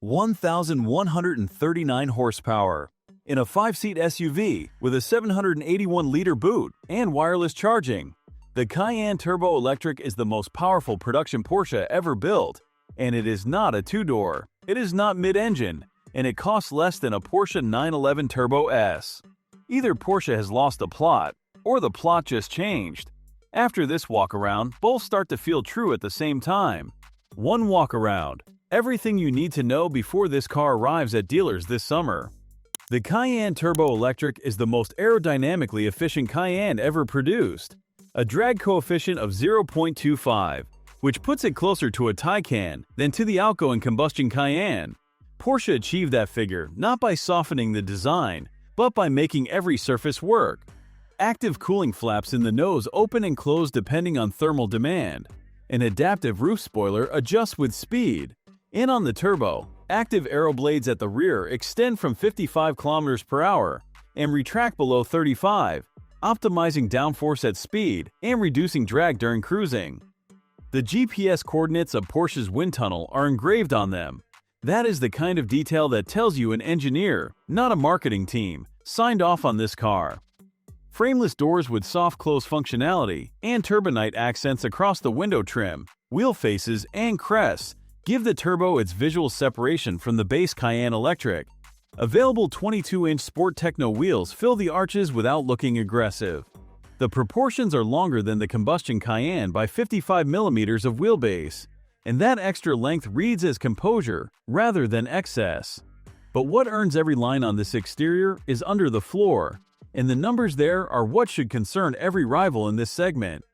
1,139 horsepower. In a 5-seat SUV with a 781-liter boot and wireless charging, the Cayenne Turbo Electric is the most powerful production Porsche ever built, and it is not a two-door, it is not mid-engine, and it costs less than a Porsche 911 Turbo S. Either Porsche has lost the plot, or the plot just changed. After this walk-around, both start to feel true at the same time. One walk-around. Everything you need to know before this car arrives at dealers this summer. The Cayenne Turbo Electric is the most aerodynamically efficient Cayenne ever produced. A drag coefficient of 0.25, which puts it closer to a Taycan than to the outgoing combustion Cayenne. Porsche achieved that figure not by softening the design, but by making every surface work. Active cooling flaps in the nose open and close depending on thermal demand. An adaptive roof spoiler adjusts with speed. And on the Turbo, active aero blades at the rear extend from 55 km/h and retract below 35, optimizing downforce at speed and reducing drag during cruising. The GPS coordinates of Porsche's wind tunnel are engraved on them. That is the kind of detail that tells you an engineer, not a marketing team, signed off on this car. Frameless doors with soft close functionality and turbonite accents across the window trim, wheel faces, and crests give the Turbo its visual separation from the base Cayenne Electric. Available 22-inch Sport Techno wheels fill the arches without looking aggressive. The proportions are longer than the combustion Cayenne by 55 mm of wheelbase, and that extra length reads as composure rather than excess. But what earns every line on this exterior is under the floor, and the numbers there are what should concern every rival in this segment.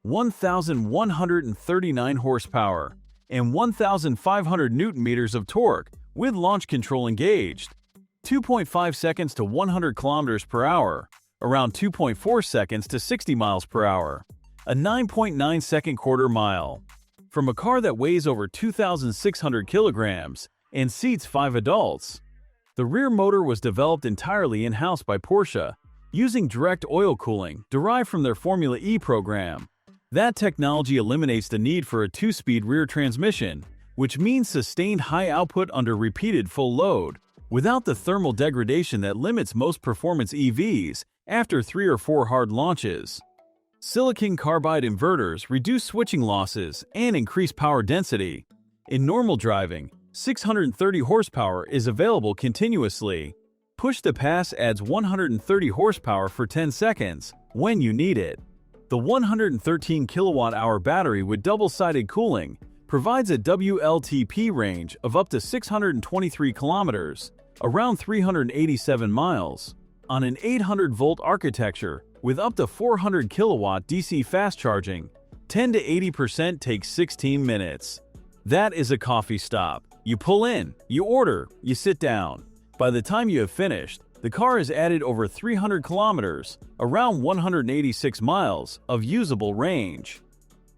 1,139 horsepower and 1,500 Nm of torque with launch control engaged. 2.5 seconds to 100 km/h, around 2.4 seconds to 60 mph, a 9.9 second quarter mile. From a car that weighs over 2,600 kilograms and seats 5 adults. The rear motor was developed entirely in-house by Porsche, using direct oil cooling derived from their Formula E program. That technology eliminates the need for a 2-speed rear transmission, which means sustained high output under repeated full load, without the thermal degradation that limits most performance EVs after 3 or 4 hard launches. Silicon carbide inverters reduce switching losses and increase power density. In normal driving, 630 horsepower is available continuously. Push to pass adds 130 horsepower for 10 seconds when you need it. The 113 kWh battery with double-sided cooling provides a WLTP range of up to 623 kilometers, around 387 miles, on an 800-volt architecture with up to 400 kilowatt DC fast charging. 10 to 80% takes 16 minutes. That is a coffee stop. You pull in, you order, you sit down. By the time you have finished, the car has added over 300 kilometers, around 186 miles, of usable range.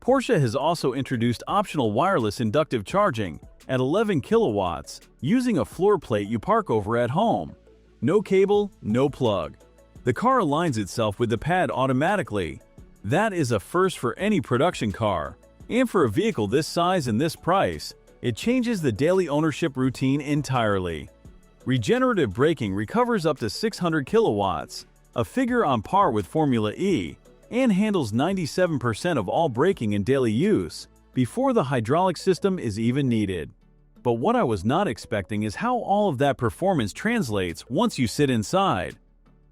Porsche has also introduced optional wireless inductive charging at 11 kilowatts using a floor plate you park over at home. No cable, no plug. The car aligns itself with the pad automatically. That is a first for any production car. And for a vehicle this size and this price, it changes the daily ownership routine entirely. Regenerative braking recovers up to 600 kilowatts, a figure on par with Formula E, and handles 97% of all braking in daily use before the hydraulic system is even needed. But what I was not expecting is how all of that performance translates once you sit inside.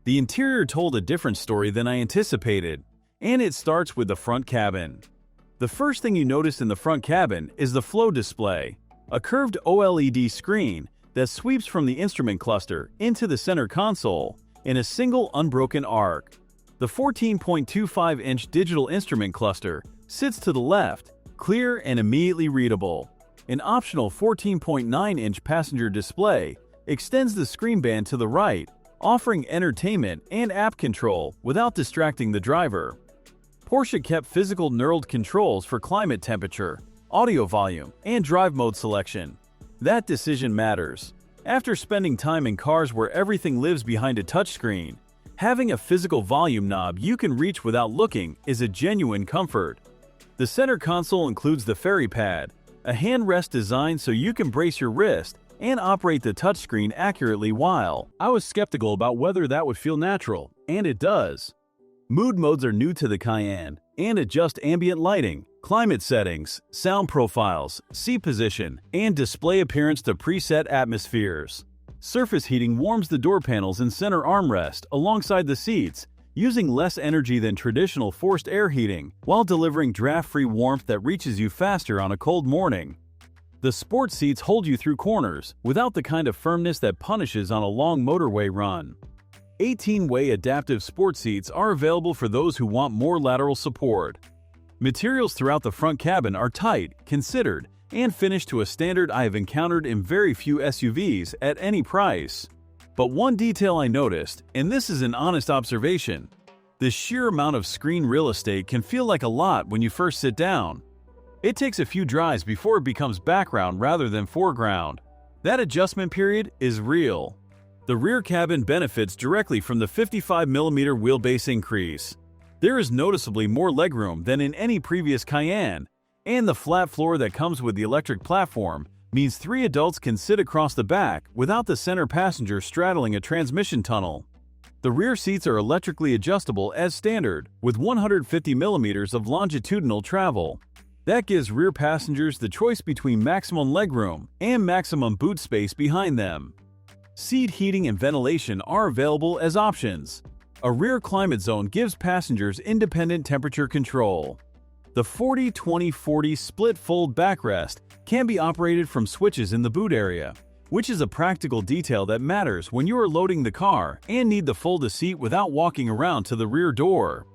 The interior told a different story than I anticipated, and it starts with the front cabin. The first thing you notice in the front cabin is the Flow Display, a curved OLED screen that sweeps from the instrument cluster into the center console in a single unbroken arc. The 14.25-inch digital instrument cluster sits to the left, clear and immediately readable. An optional 14.9-inch passenger display extends the screen band to the right, offering entertainment and app control without distracting the driver. Porsche kept physical knurled controls for climate temperature, audio volume, and drive mode selection. That decision matters. After spending time in cars where everything lives behind a touchscreen, having a physical volume knob you can reach without looking is a genuine comfort. The center console includes the ferry pad, a hand rest designed so you can brace your wrist and operate the touchscreen accurately while I was skeptical about whether that would feel natural, and it does. Mood modes are new to the Cayenne and adjust ambient lighting, climate settings, sound profiles, seat position, and display appearance to preset atmospheres. Surface heating warms the door panels and center armrest alongside the seats, using less energy than traditional forced air heating, while delivering draft-free warmth that reaches you faster on a cold morning. The sport seats hold you through corners, without the kind of firmness that punishes on a long motorway run. 18-way adaptive sport seats are available for those who want more lateral support. Materials throughout the front cabin are tight, considered, and finished to a standard I have encountered in very few SUVs at any price. But one detail I noticed, and this is an honest observation, the sheer amount of screen real estate can feel like a lot when you first sit down. It takes a few drives before it becomes background rather than foreground. That adjustment period is real. The rear cabin benefits directly from the 55mm wheelbase increase. There is noticeably more legroom than in any previous Cayenne, and the flat floor that comes with the electric platform means 3 adults can sit across the back without the center passenger straddling a transmission tunnel. The rear seats are electrically adjustable as standard, with 150mm of longitudinal travel. That gives rear passengers the choice between maximum legroom and maximum boot space behind them. Seat heating and ventilation are available as options. A rear climate zone gives passengers independent temperature control. The 40-20-40 split fold backrest can be operated from switches in the boot area, which is a practical detail that matters when you are loading the car and need to fold a seat without walking around to the rear door.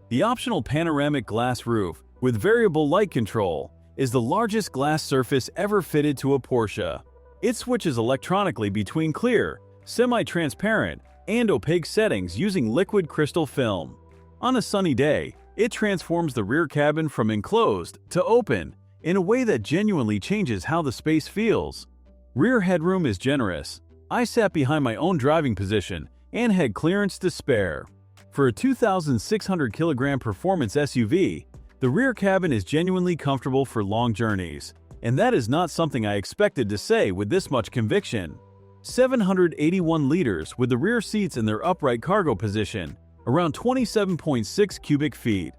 The optional panoramic glass roof with variable light control is the largest glass surface ever fitted to a Porsche. It switches electronically between clear, semi-transparent, and opaque settings using liquid crystal film. On a sunny day, it transforms the rear cabin from enclosed to open in a way that genuinely changes how the space feels. Rear headroom is generous. I sat behind my own driving position and had clearance to spare. For a 2,600-kilogram performance SUV, the rear cabin is genuinely comfortable for long journeys, and that is not something I expected to say with this much conviction. 781 liters with the rear seats in their upright cargo position, around 27.6 cubic feet.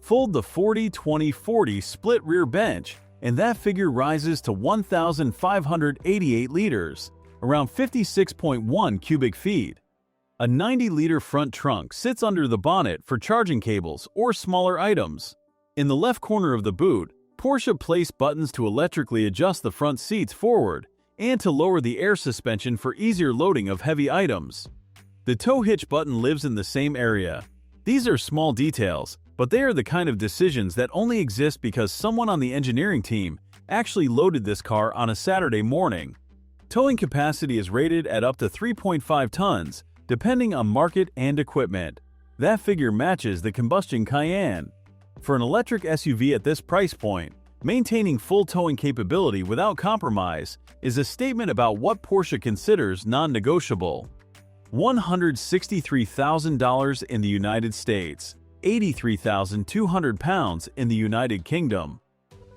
Fold the 40-20-40 split rear bench, and that figure rises to 1,588 liters, around 56.1 cubic feet. A 90-liter front trunk sits under the bonnet for charging cables or smaller items. In the left corner of the boot, Porsche placed buttons to electrically adjust the front seats forward and to lower the air suspension for easier loading of heavy items. The tow hitch button lives in the same area. These are small details, but they are the kind of decisions that only exist because someone on the engineering team actually loaded this car on a Saturday morning. Towing capacity is rated at up to 3.5 tons, depending on market and equipment. That figure matches the combustion Cayenne. For an electric SUV at this price point, maintaining full towing capability without compromise is a statement about what Porsche considers non-negotiable. $163,000 in the United States, 83,200 pounds in the United Kingdom.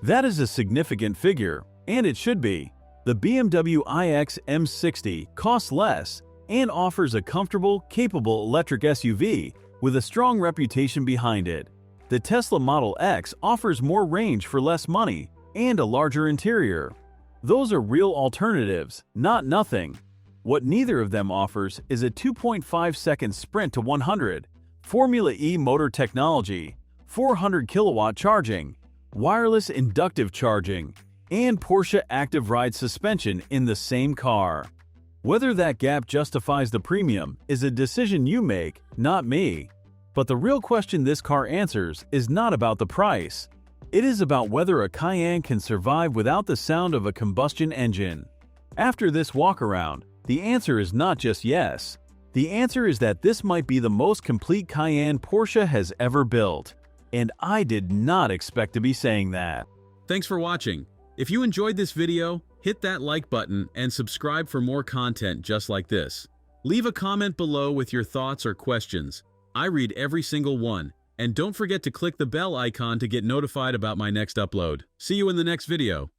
That is a significant figure, and it should be. The BMW iX M60 costs less and offers a comfortable, capable electric SUV with a strong reputation behind it. The Tesla Model X offers more range for less money and a larger interior. Those are real alternatives, not nothing. What neither of them offers is a 2.5-second sprint to 100, Formula E motor technology, 400 kilowatt charging, wireless inductive charging, and Porsche Active Ride suspension in the same car. Whether that gap justifies the premium is a decision you make, not me. But the real question this car answers is not about the price. It is about whether a Cayenne can survive without the sound of a combustion engine. After this walk-around, the answer is not just yes. The answer is that this might be the most complete Cayenne Porsche has ever built. And I did not expect to be saying that. Thanks for watching. If you enjoyed this video, hit that like button and subscribe for more content just like this. Leave a comment below with your thoughts or questions. I read every single one. And don't forget to click the bell icon to get notified about my next upload. See you in the next video.